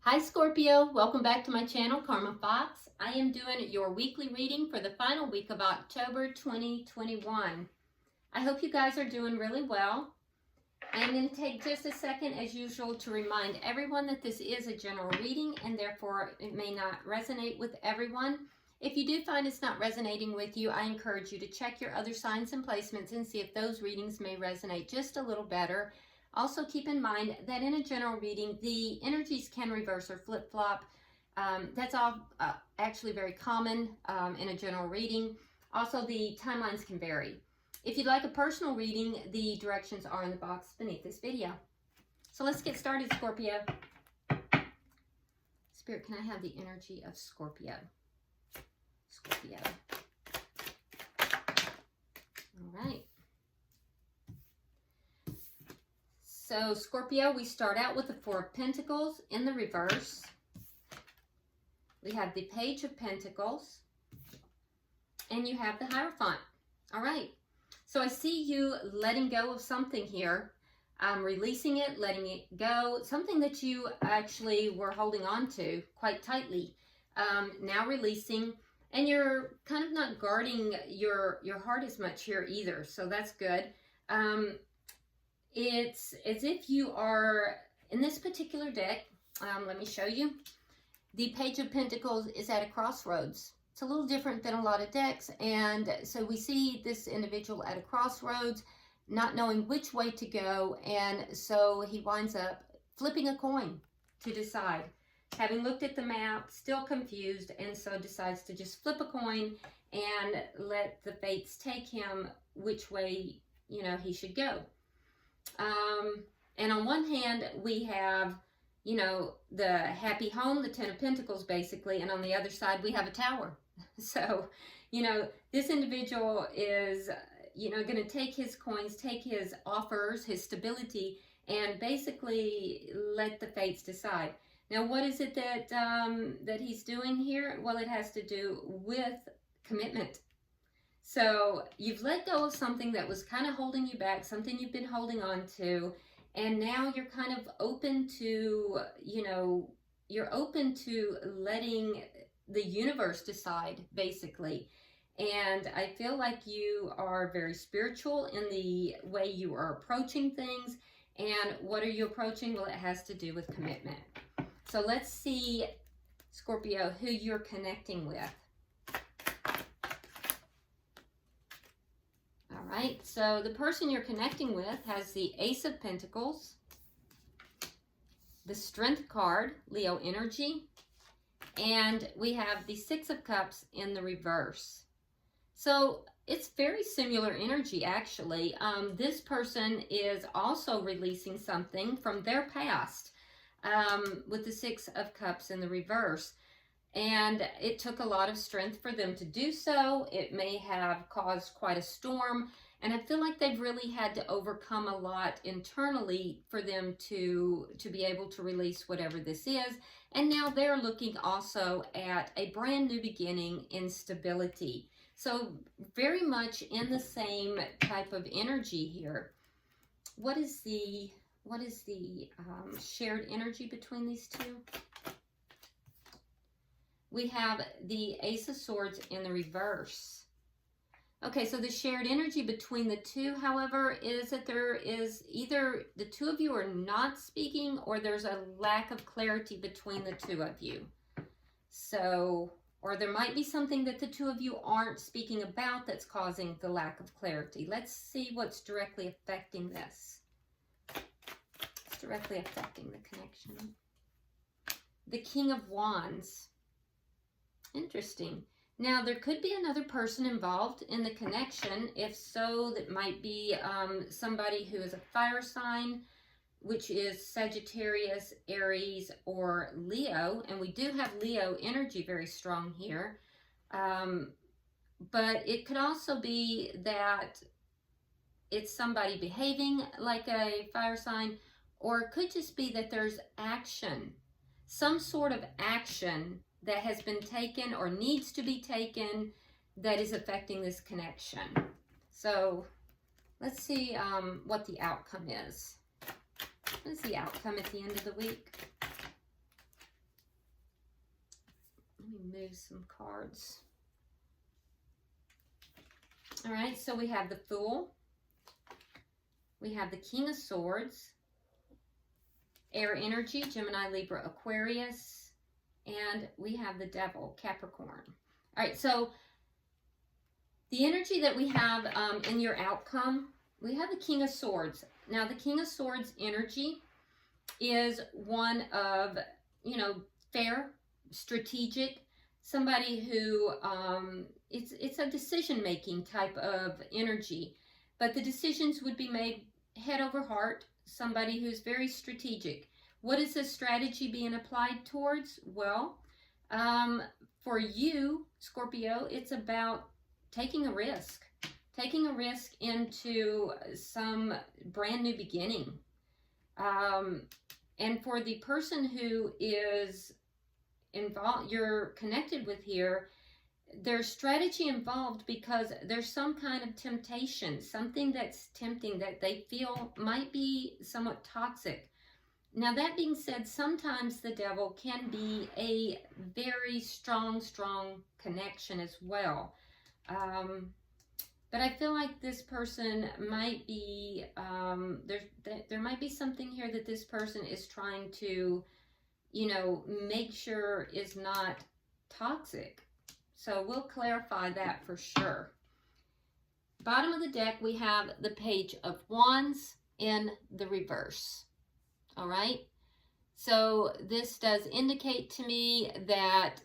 Hi Scorpio, welcome back to my channel, Karma Fox. I am doing your weekly reading for the final week of October 2021. I hope you guys are doing really well. I am going to take just a second as usual to remind everyone that this is a general reading and therefore it may not resonate with everyone. If you do find it's not resonating with you, I encourage you to check your other signs and placements and see if those readings may resonate just a little better. Also keep in mind that in a general reading, the energies can reverse or flip-flop. That's all actually very common in a general reading. Also, the timelines can vary. If you'd like a personal reading, the directions are in the box beneath this video. So let's get started, Scorpio. Spirit, can I have the energy of Scorpio? Scorpio. All right. So Scorpio, we start out with the Four of Pentacles in the reverse. We have the Page of Pentacles. And you have the Hierophant. All right. So I see you letting go of something here. Releasing it, letting it go. Something that you actually were holding on to quite tightly. Now releasing. And you're kind of not guarding your heart as much here either. So that's good. It's as if you are, in this particular deck, let me show you. The Page of Pentacles is at a crossroads. It's a little different than a lot of decks, and so we see this individual at a crossroads, not knowing which way to go, and so he winds up flipping a coin to decide. Having looked at the map, still confused, and so decides to just flip a coin and let the fates take him which way, he should go. And on one hand, we have, the happy home, the Ten of Pentacles, basically. And on the other side, we have a tower. So, this individual is, going to take his coins, take his offers, his stability, and basically let the fates decide. Now, what is it that, that he's doing here? Well, it has to do with commitment. So you've let go of something that was kind of holding you back, something you've been holding on to, and now you're kind of open to, you're open to letting the universe decide, basically. And I feel like you are very spiritual in the way you are approaching things. And what are you approaching? Well, it has to do with commitment. So let's see, Scorpio, who you're connecting with. Right, so the person you're connecting with has the Ace of Pentacles, the Strength card, Leo energy, and we have the Six of Cups in the reverse. So it's very similar energy, actually. This person is also releasing something from their past with the Six of Cups in the reverse. And it took a lot of strength for them to do so. It may have caused quite a storm. And I feel like they've really had to overcome a lot internally for them to be able to release whatever this is. And now they're looking also at a brand new beginning in stability. So very much in the same type of energy here. What is the shared energy between these two? We have the Ace of Swords in the reverse. Okay, so the shared energy between the two, however, is that there is either the two of you are not speaking or there's a lack of clarity between the two of you. So, or there might be something that the two of you aren't speaking about that's causing the lack of clarity. Let's see what's directly affecting this. It's directly affecting the connection. The King of Wands. Interesting. Now, there could be another person involved in the connection. If so, that might be somebody who is a fire sign, which is Sagittarius, Aries, or Leo. And we do have Leo energy very strong here. But it could also be that it's somebody behaving like a fire sign, or it could just be that there's action, some sort of action that has been taken or needs to be taken that is affecting this connection. So let's see what the outcome is. What is the outcome at the end of the week? you some cards. All right, so we have the Fool. We have the King of Swords, air energy, Gemini, Libra, Aquarius, and we have the Devil, Capricorn. All right, so the energy that we have in your outcome, we have the King of Swords. Now, the King of Swords energy is one of, you know, fair, strategic, somebody who, it's a decision-making type of energy, but the decisions would be made head over heart, somebody who's very strategic. What is this strategy being applied towards? Well, for you, Scorpio, it's about taking a risk into some brand new beginning. And for the person who is involved, you're connected with here, there's strategy involved because there's some kind of temptation, something that's tempting that they feel might be somewhat toxic. Now, that being said, sometimes the Devil can be a very strong connection as well. But I feel like this person might be, there might be something here that this person is trying to, you know, make sure is not toxic. So we'll clarify that for sure. Bottom of the deck, we have the Page of Wands in the reverse. All right. So this does indicate to me that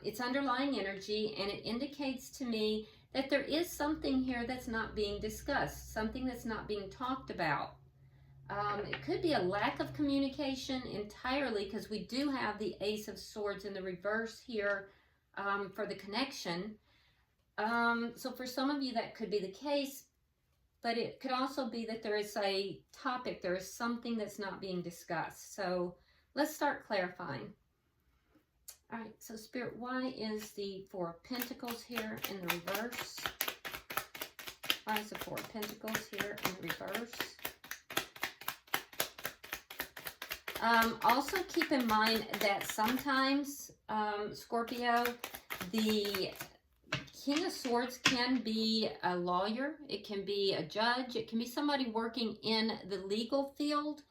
it's underlying energy, and it indicates to me that there is something here that's not being discussed, something that's not being talked about. It could be a lack of communication entirely, because we do have the Ace of Swords in the reverse here for the connection. So for some of you that could be the case, but it could also be that there is a topic, there is something that's not being discussed. So let's start clarifying. All right, so Spirit, why is the Four of Pentacles here in the reverse? Why is the Four of Pentacles here in the reverse? Also keep in mind that sometimes, Scorpio, the King of Swords can be a lawyer, it can be a judge, it can be somebody working in the legal field.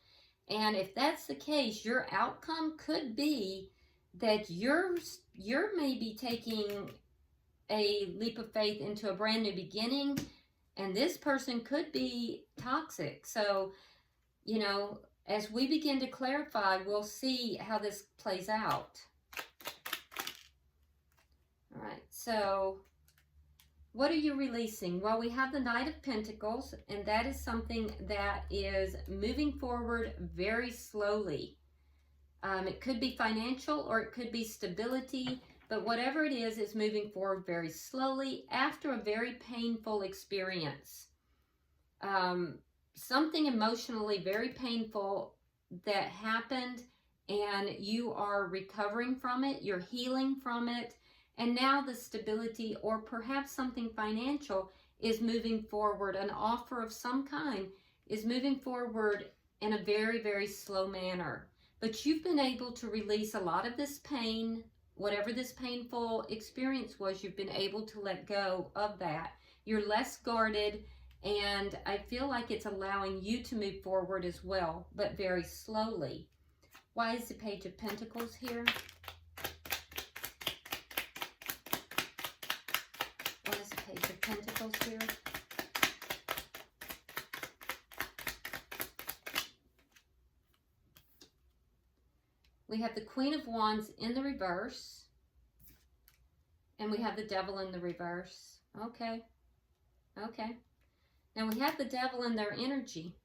And if that's the case, your outcome could be that you're maybe taking a leap of faith into a brand new beginning, and this person could be toxic. So, you know, as we begin to clarify, we'll see how this plays out. All right, so what are you releasing? Well, we have the Knight of Pentacles, and that is something that is moving forward very slowly. It could be financial or it could be stability, but whatever it is moving forward very slowly after a very painful experience. Something emotionally very painful that happened, and you are recovering from it, you're healing from it, and now the stability or perhaps something financial is moving forward. An offer of some kind is moving forward in a very, very slow manner. But you've been able to release a lot of this pain, whatever this painful experience was, you've been able to let go of that. You're less guarded, and I feel like it's allowing you to move forward as well, but very slowly. Why is the Page of Pentacles here? Why is the Page of Pentacles here? We have the Queen of Wands in the reverse, and we have the Devil in the reverse. Okay. Okay. Now we have the Devil in their energy.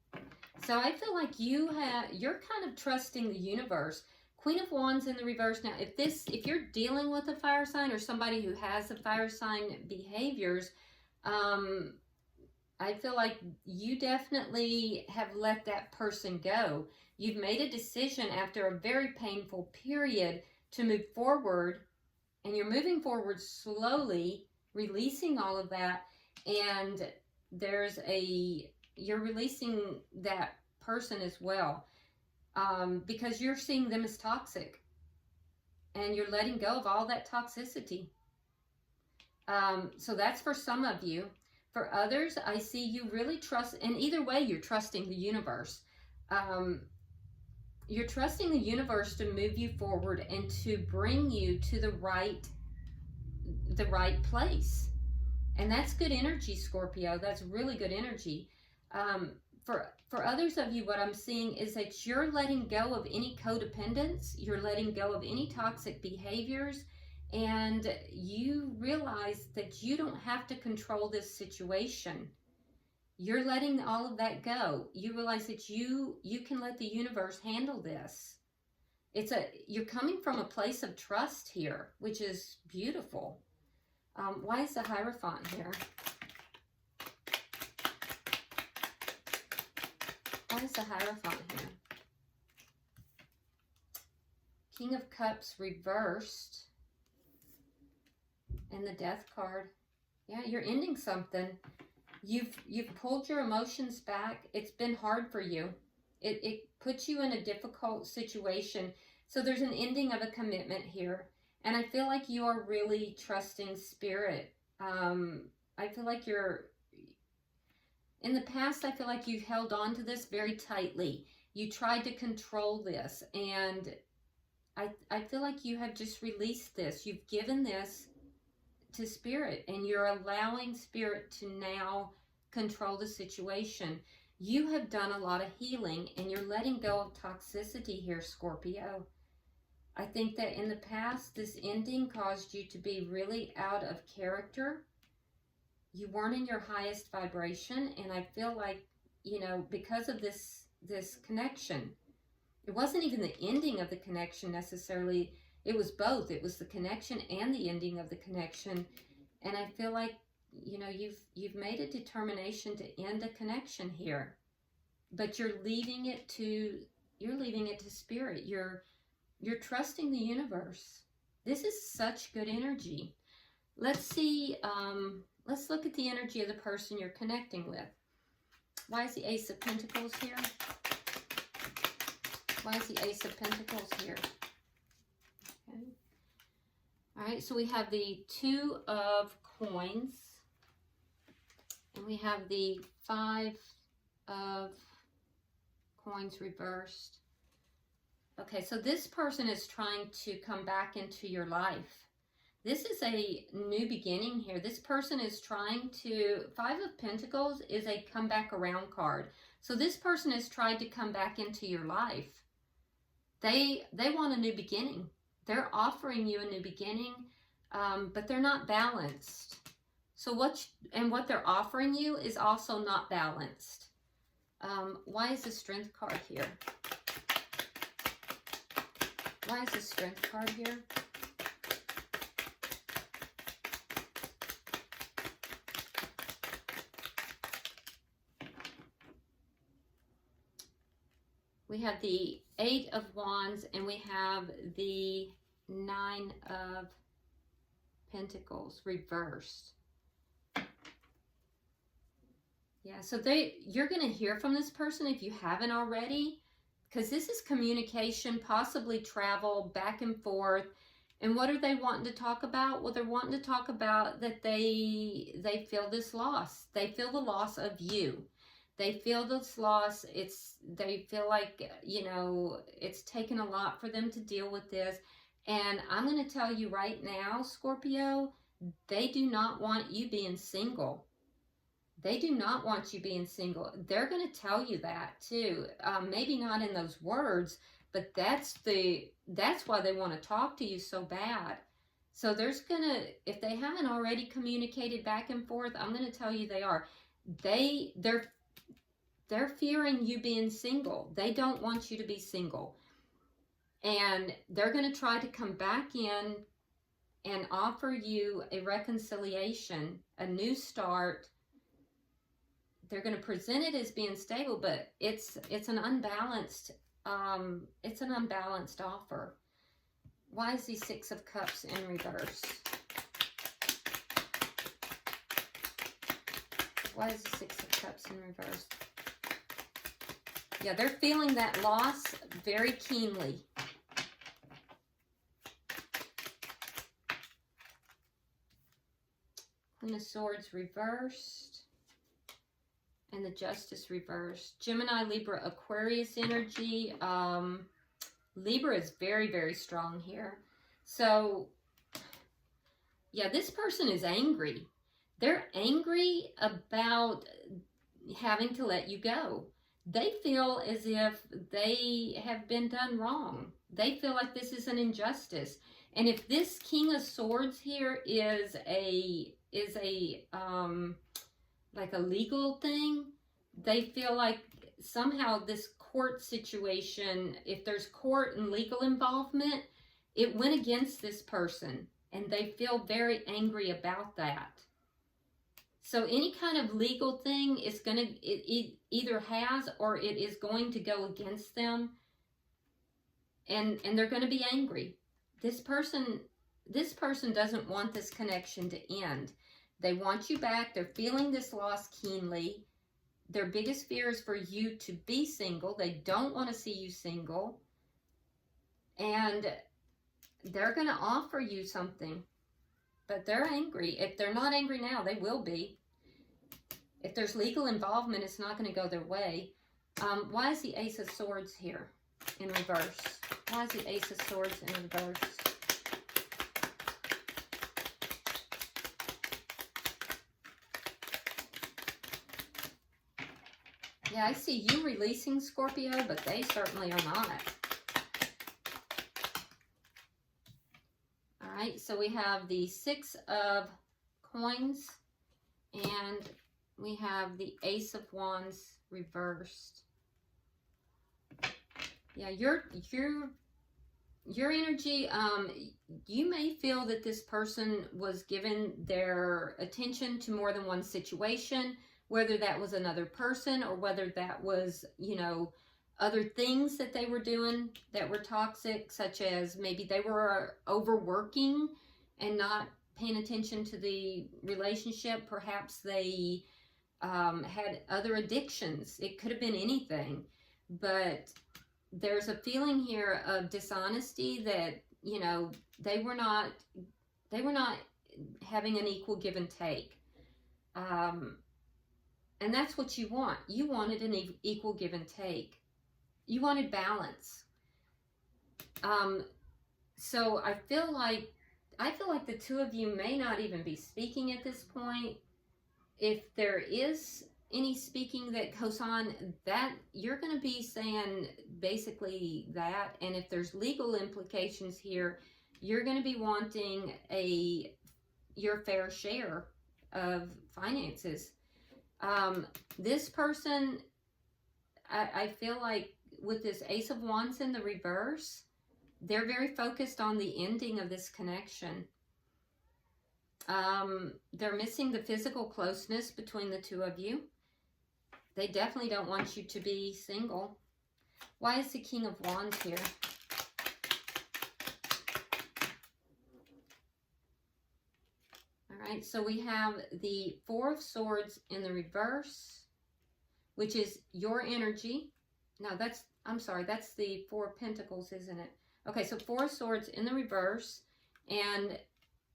So I feel like you're kind of trusting the universe. Queen of Wands in the reverse. Now, if you're dealing with a fire sign or somebody who has the fire sign behaviors, I feel like you definitely have let that person go. You've made a decision after a very painful period to move forward, and you're moving forward slowly, releasing all of that, and you're releasing that person as well, because you're seeing them as toxic. and you're letting go of all that toxicity. So that's for some of you. For others, I see you really trust, and either way, you're trusting the universe. You're trusting the universe to move you forward and to bring you to the right place. And that's good energy, Scorpio. That's really good energy. For others of you, what I'm seeing is that you're letting go of any codependence. You're letting go of any toxic behaviors. And you realize that you don't have to control this situation. You're letting all of that go. You realize that you can let the universe handle this. You're coming from a place of trust here, which is beautiful. Why is the Hierophant here? Why is the Hierophant here? King of Cups reversed. And the Death card. Yeah, you're ending something. You've pulled your emotions back. It's been hard for you. It puts you in a difficult situation. So there's an ending of a commitment here. And I feel like you are really trusting spirit. I feel like in the past, I feel like you've held on to this very tightly. You tried to control this. And I feel like you have just released this. You've given this to spirit, and you're allowing spirit to now control the situation. You have done a lot of healing, and you're letting go of toxicity here, Scorpio. I think that in the past, this ending caused you to be really out of character. You weren't in your highest vibration, and I feel like, because of this connection, it wasn't even the ending of the connection necessarily. It was both. It was the connection and the ending of the connection. And I feel like, you've made a determination to end a connection here. But you're leaving it to spirit. You're trusting the universe. This is such good energy. Let's see, let's look at the energy of the person you're connecting with. Why is the Ace of Pentacles here? Why is the Ace of Pentacles here? Okay. All right, so we have the Two of Coins, and we have the Five of Coins reversed. Okay, so this person is trying to come back into your life. This is a new beginning here. This person is trying to, Five of Pentacles is a come back around card. So this person has tried to come back into your life. They want a new beginning. They're offering you a new beginning, but they're not balanced. So what they're offering you is also not balanced. Why is the Strength card here? Why is the Strength card here? We have the Eight of Wands, and we have the Nine of Pentacles reversed. Yeah, so you're going to hear from this person if you haven't already, because this is communication, possibly travel back and forth. And what are they wanting to talk about? Well, they're wanting to talk about that they feel this loss. They feel the loss of you. They feel this loss. They feel like, it's taken a lot for them to deal with this. And I'm going to tell you right now, Scorpio, they do not want you being single. They do not want you being single. They're going to tell you that too. Maybe not in those words, but that's why they want to talk to you so bad. So if they haven't already communicated back and forth, I'm going to tell you they are. They're fearing you being single. They don't want you to be single. And they're going to try to come back in and offer you a reconciliation, a new start. They're going to present it as being stable, but it's an unbalanced offer. Why is the Six of Cups in reverse? Why is the Six of Cups in reverse? Yeah, they're feeling that loss very keenly. Queen of Swords reversed. And the Justice reversed. Gemini, Libra, Aquarius energy. Libra is very, very strong here. So, yeah, this person is angry. They're angry about having to let you go. They feel as if they have been done wrong. They feel like this is an injustice. And if this King of Swords here is like a legal thing, they feel like somehow this court situation, if there's court and legal involvement, it went against this person, and they feel very angry about that. So any kind of legal thing is going to, it either has or it is going to go against them, and they're going to be angry. This person doesn't want this connection to end. They want you back. They're feeling this loss keenly. Their biggest fear is for you to be single. They don't want to see you single. And they're going to offer you something. But they're angry. If they're not angry now, they will be. If there's legal involvement, it's not going to go their way. Why is the Ace of Swords here in reverse? Why is the Ace of Swords in reverse? Yeah, I see you releasing, Scorpio, but they certainly are not. All right, so we have the Six of Coins, and we have the Ace of Wands reversed. Yeah, your energy, you may feel that this person was given their attention to more than one situation, whether that was another person or whether that was, you know, other things that they were doing that were toxic, such as maybe they were overworking and not paying attention to the relationship. Perhaps they had other addictions. It could have been anything, but there's a feeling here of dishonesty that, you know, they were not having an equal give and take. And that's what you want. You wanted an equal give and take. You wanted balance. So I feel like the two of you may not even be speaking at this point. If there is any speaking that goes on, that you're going to be saying basically that. And if there's legal implications here, you're going to be wanting your fair share of finances. This person, I feel like with this Ace of Wands in the reverse, they're very focused on the ending of this connection. They're missing the physical closeness between the two of you. They definitely don't want you to be single. Why is the King of Wands here? All right, so we have the Four of Swords in the reverse, which is your energy. No, I'm sorry, that's the Four of Pentacles, isn't it? Okay, so Four of Swords in the reverse, and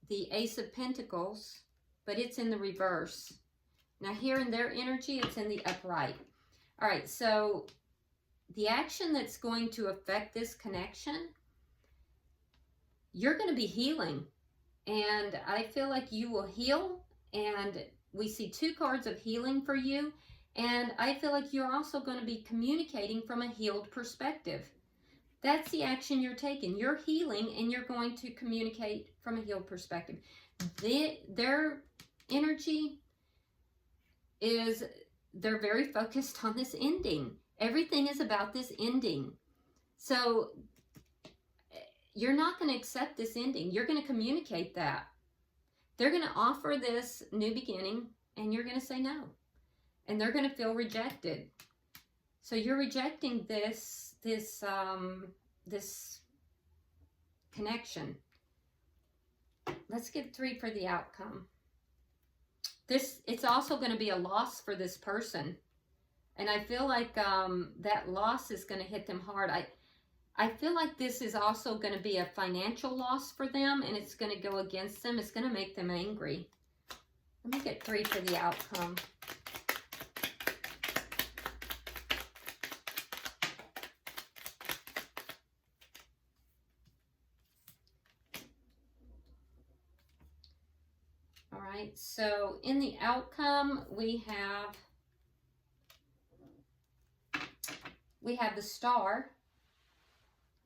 the Ace of Pentacles, but it's in the reverse. Now here in their energy, it's in the upright. All right, so the action that's going to affect this connection, you're going to be healing. And I feel like you will heal, and we see two cards of healing for you. And I feel like you're also going to be communicating from a healed perspective. That's the action you're taking. You're healing, and you're going to communicate from a healed perspective. Their energy is, they're very focused on this ending. Everything is about this ending. So you're not going to accept this ending. You're going to communicate that. They're going to offer this new beginning, and you're going to say no. And they're going to feel rejected. So you're rejecting this connection. Let's get 3 for the outcome. It's also going to be a loss for this person. And I feel like that loss is going to hit them hard. I feel like this is also going to be a financial loss for them, and it's going to go against them. It's going to make them angry. Let me get 3 for the outcome. All right, so in the outcome, we have the Star,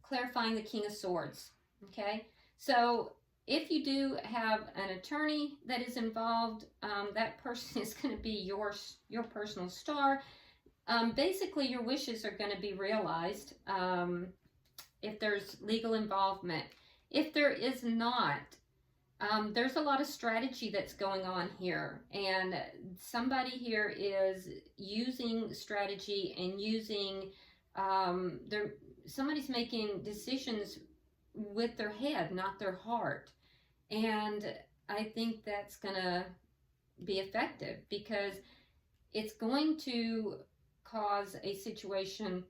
clarifying the King of Swords, okay? So if you do have an attorney that is involved, that person is going to be your personal star. Basically, your wishes are going to be realized if there's legal involvement. If there is not, there's a lot of strategy that's going on here, and somebody here is using strategy and using somebody's making decisions with their head, not their heart. And I think that's gonna be effective because it's going to cause a situation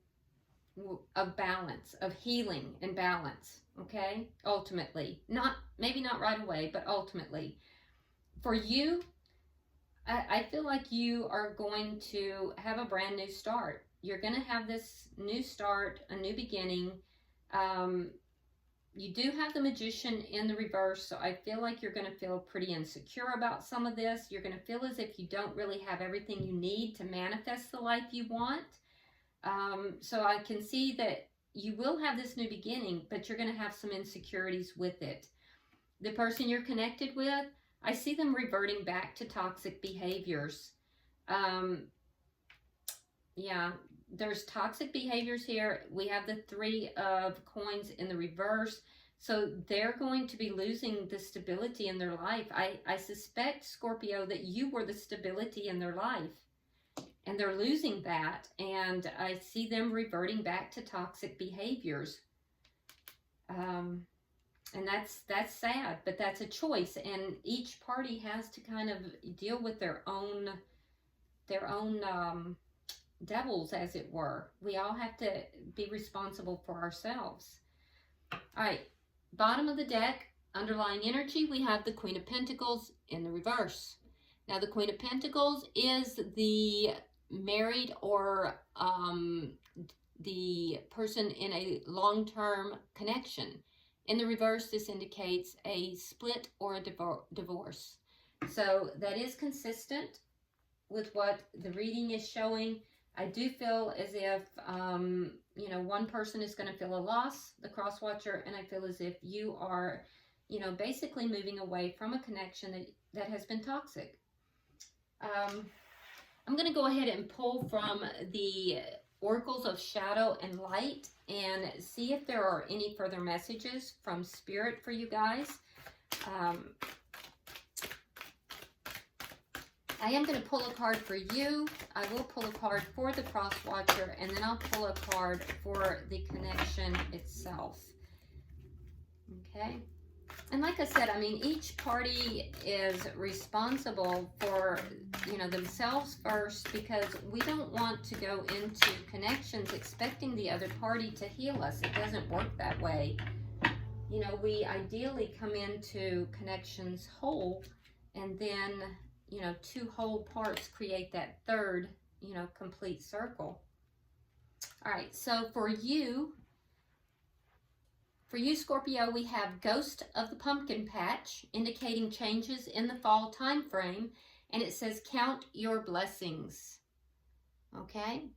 of balance, of healing and balance, okay? Ultimately, maybe not right away, but ultimately. For you, I feel like you are going to have a brand new start. You're going to have this new start, a new beginning. You do have the Magician in the reverse, so I feel like you're going to feel pretty insecure about some of this. You're going to feel as if you don't really have everything you need to manifest the life you want. So I can see that you will have this new beginning, but you're going to have some insecurities with it. The person you're connected with, I see them reverting back to toxic behaviors. Yeah, there's toxic behaviors here. We have the 3 of coins in the reverse. So they're going to be losing the stability in their life. I suspect, Scorpio, that you were the stability in their life. And they're losing that. And I see them reverting back to toxic behaviors. And that's sad, but that's a choice, and each party has to kind of deal with their own devils, as it were. We all have to be responsible for ourselves. All right, bottom of the deck, underlying energy, we have the Queen of Pentacles in the reverse. Now, the Queen of Pentacles is the married or the person in a long-term connection. In the reverse, this indicates a split or a divorce. So that is consistent with what the reading is showing. I do feel as if, you know, one person is going to feel a loss, the cross watcher, and I feel as if you are, you know, basically moving away from a connection that has been toxic. I'm going to go ahead and pull from the Oracles of Shadow and Light and see if there are any further messages from Spirit for you guys. I am going to pull a card for you. I will pull a card for the cross watcher, and then I'll pull a card for the connection itself. Okay. And like I said, I mean, each party is responsible for, you know, themselves first, because we don't want to go into connections expecting the other party to heal us. It doesn't work that way. You know, we ideally come into connections whole, and then, you know, 2 whole parts create that third, you know, complete circle. All right, so for you, Scorpio, we have Ghost of the Pumpkin Patch, indicating changes in the fall time frame, and it says count your blessings. Okay?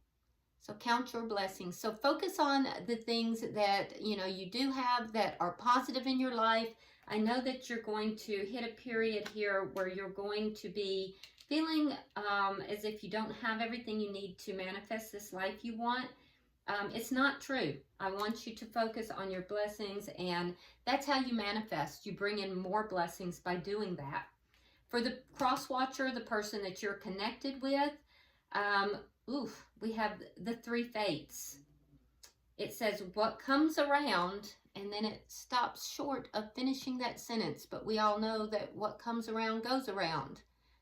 So count your blessings. So focus on the things that, you know, you do have that are positive in your life. I know that you're going to hit a period here where you're going to be feeling as if you don't have everything you need to manifest this life you want. It's not true. I want you to focus on your blessings, and that's how you manifest. You bring in more blessings by doing that. For the cross watcher, the person that you're connected with, we have the 3 fates. It says what comes around, and then it stops short of finishing that sentence, but we all know that what comes around goes around.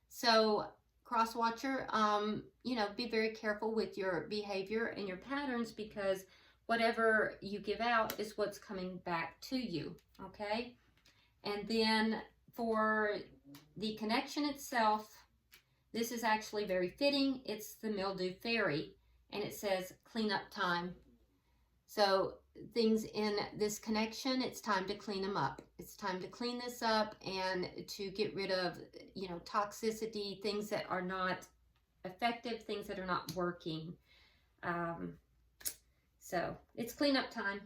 So cross watcher, you know, be very careful with your behavior and your patterns, because whatever you give out is what's coming back to you, okay? And then for the connection itself, this is actually very fitting. It's the Mildew Fairy, and it says cleanup time. So things in this connection, it's time to clean them up. It's time to clean this up and to get rid of, you know, toxicity, things that are not effective, things that are not working. So it's cleanup time.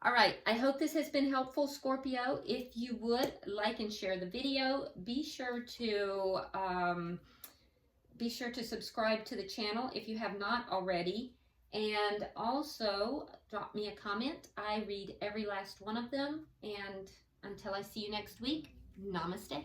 All right, I hope this has been helpful, Scorpio. If you would like and share the video, be sure to subscribe to the channel if you have not already. And also drop me a comment. I read every last one of them. And until I see you next week, namaste.